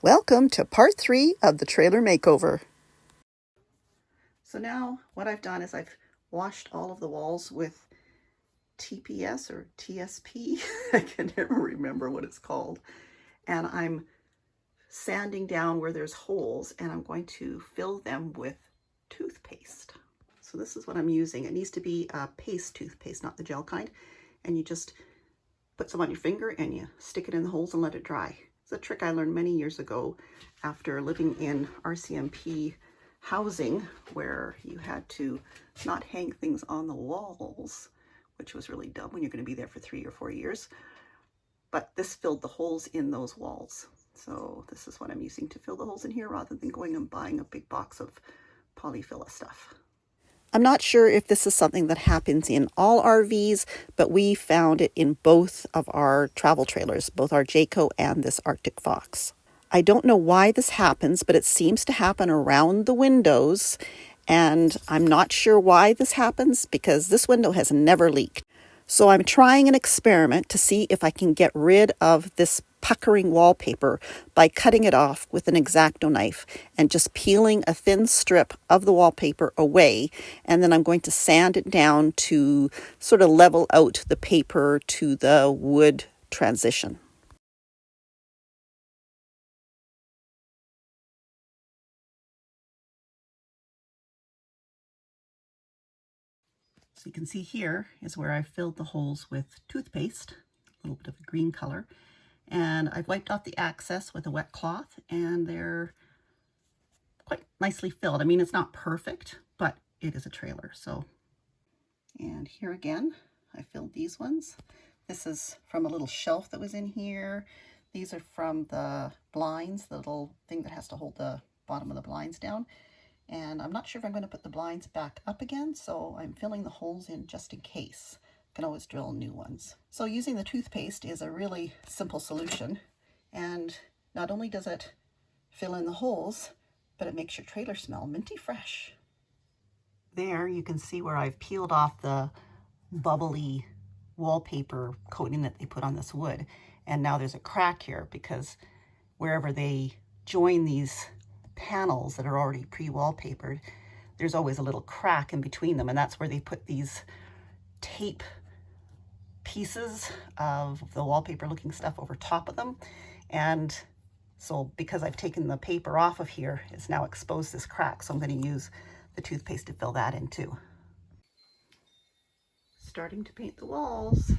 Welcome to part 3 of the trailer makeover. So now what I've done is I've washed all of the walls with TPS or TSP. I can never remember what it's called. And I'm sanding down where there's holes, and I'm going to fill them with toothpaste. So this is what I'm using. It needs to be a paste toothpaste, not the gel kind. And you just put some on your finger and you stick it in the holes and let it dry. It's a trick I learned many years ago after living in RCMP housing, where you had to not hang things on the walls, which was really dumb when you're going to be there for 3 or 4 years. But this filled the holes in those walls. So this is what I'm using to fill the holes in here rather than going and buying a big box of polyfilla stuff. I'm not sure if this is something that happens in all RVs, but we found it in both of our travel trailers, both our Jayco and this Arctic Fox. I don't know why this happens, but it seems to happen around the windows, and I'm not sure why this happens because this window has never leaked. So I'm trying an experiment to see if I can get rid of this puckering wallpaper by cutting it off with an X-Acto knife and just peeling a thin strip of the wallpaper away. And then I'm going to sand it down to sort of level out the paper to the wood transition. So you can see here is where I filled the holes with toothpaste, a little bit of a green color. And I've wiped off the excess with a wet cloth, and they're quite nicely filled. I mean, it's not perfect, but it is a trailer. So, and here again, I filled these ones. This is from a little shelf that was in here. These are from the blinds, the little thing that has to hold the bottom of the blinds down. And I'm not sure if I'm going to put the blinds back up again, so I'm filling the holes in just in case. Can always drill new ones. So using the toothpaste is a really simple solution, and not only does it fill in the holes, but it makes your trailer smell minty fresh. There you can see where I've peeled off the bubbly wallpaper coating that they put on this wood, and now there's a crack here because wherever they join these panels that are already pre-wallpapered, there's always a little crack in between them, and that's where they put these tape pieces of the wallpaper looking stuff over top of them. And so because I've taken the paper off of here, it's now exposed this crack, so I'm going to use the toothpaste to fill that in too. Starting to paint the walls,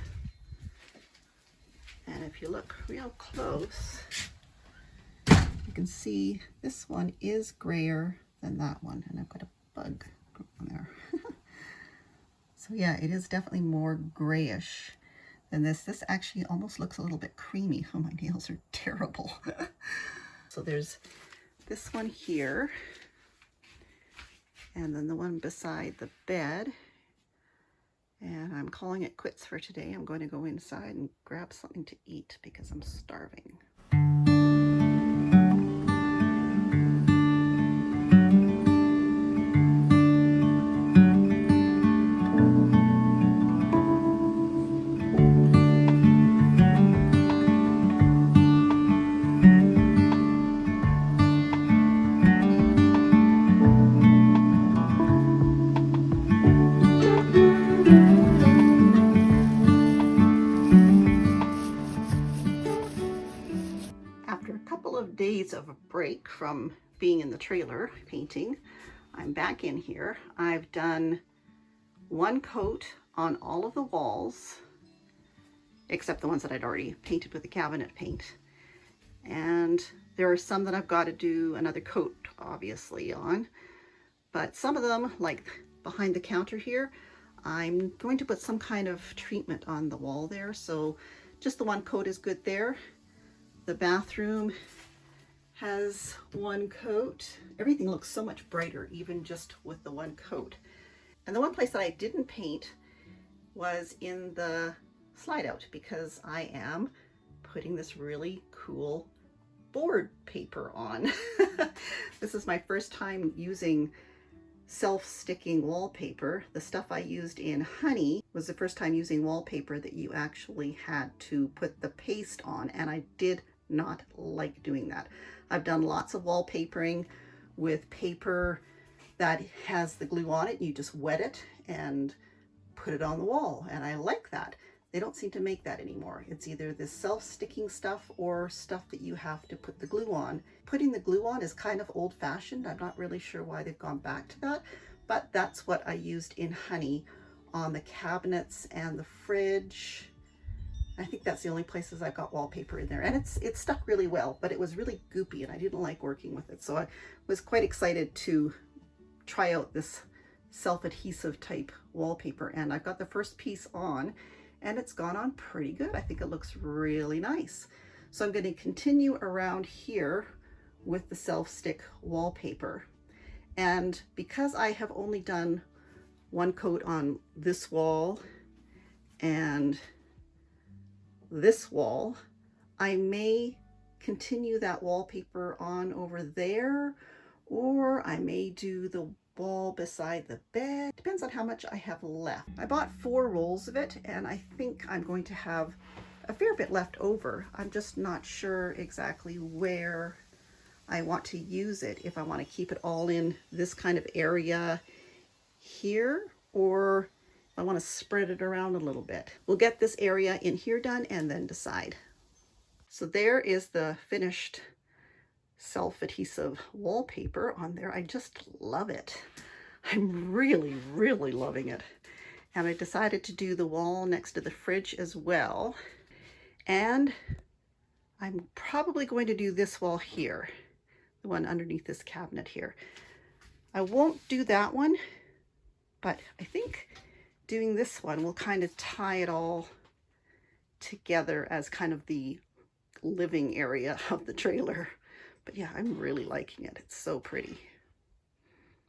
and if you look real close, you can see this one is grayer than that one, and I've got a bug on there. So yeah, it is definitely more grayish than this. This actually almost looks a little bit creamy. Oh, my nails are terrible. So there's this one here, and then the one beside the bed. And I'm calling it quits for today. I'm going to go inside and grab something to eat because I'm starving. After a couple of days of a break from being in the trailer painting, I'm back in here. I've done one coat on all of the walls, except the ones that I'd already painted with the cabinet paint. And there are some that I've got to do another coat, obviously, on. But some of them, like behind the counter here, I'm going to put some kind of treatment on the wall there. So just the one coat is good there. The bathroom has one coat. Everything looks so much brighter, even just with the one coat. And the one place that I didn't paint was in the slide out, because I am putting this really cool board paper on. This is my first time using self-sticking wallpaper. The stuff I used in Honey was the first time using wallpaper that you actually had to put the paste on, and I did not like doing that. I've done lots of wallpapering with paper that has the glue on it. You just wet it and put it on the wall, and I like that. They don't seem to make that anymore. It's either this self-sticking stuff or stuff that you have to put the glue on. Putting the glue on is kind of old-fashioned. I'm not really sure why they've gone back to that, but that's what I used in Honey on the cabinets and the fridge. I think that's the only places I've got wallpaper in there, and it stuck really well, but it was really goopy and I didn't like working with it. So I was quite excited to try out this self-adhesive type wallpaper, and I've got the first piece on and it's gone on pretty good. I think it looks really nice. So I'm going to continue around here with the self-stick wallpaper. And because I have only done one coat on this wall and this wall, I may continue that wallpaper on over there, or I may do the wall beside the bed. Depends on how much I have left. I bought 4 rolls of it, and I think I'm going to have a fair bit left over. I'm just not sure exactly where I want to use it. If I want to keep it all in this kind of area here, or I want to spread it around a little bit. We'll get this area in here done and then decide. So there is the finished self-adhesive wallpaper on there. I just love it. I'm really, really loving it. And I decided to do the wall next to the fridge as well. And I'm probably going to do this wall here, the one underneath this cabinet here. I won't do that one, but I think doing this one will kind of tie it all together as kind of the living area of the trailer. But yeah, I'm really liking it. It's so pretty.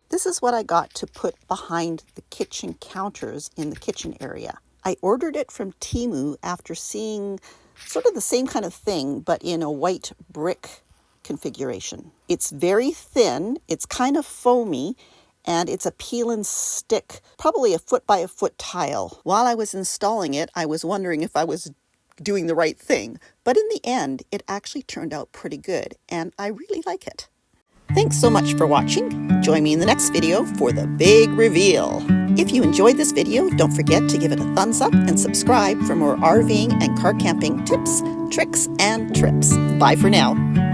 This is what I got to put behind the kitchen counters in the kitchen area. I ordered it from Temu after seeing sort of the same kind of thing, but in a white brick configuration. It's very thin, it's kind of foamy, and it's a peel and stick, probably a foot by a foot tile. While I was installing it, I was wondering if I was doing the right thing, but in the end, it actually turned out pretty good, and I really like it. Thanks so much for watching. Join me in the next video for the big reveal. If you enjoyed this video, don't forget to give it a thumbs up and subscribe for more RVing and car camping tips, tricks, and trips. Bye for now.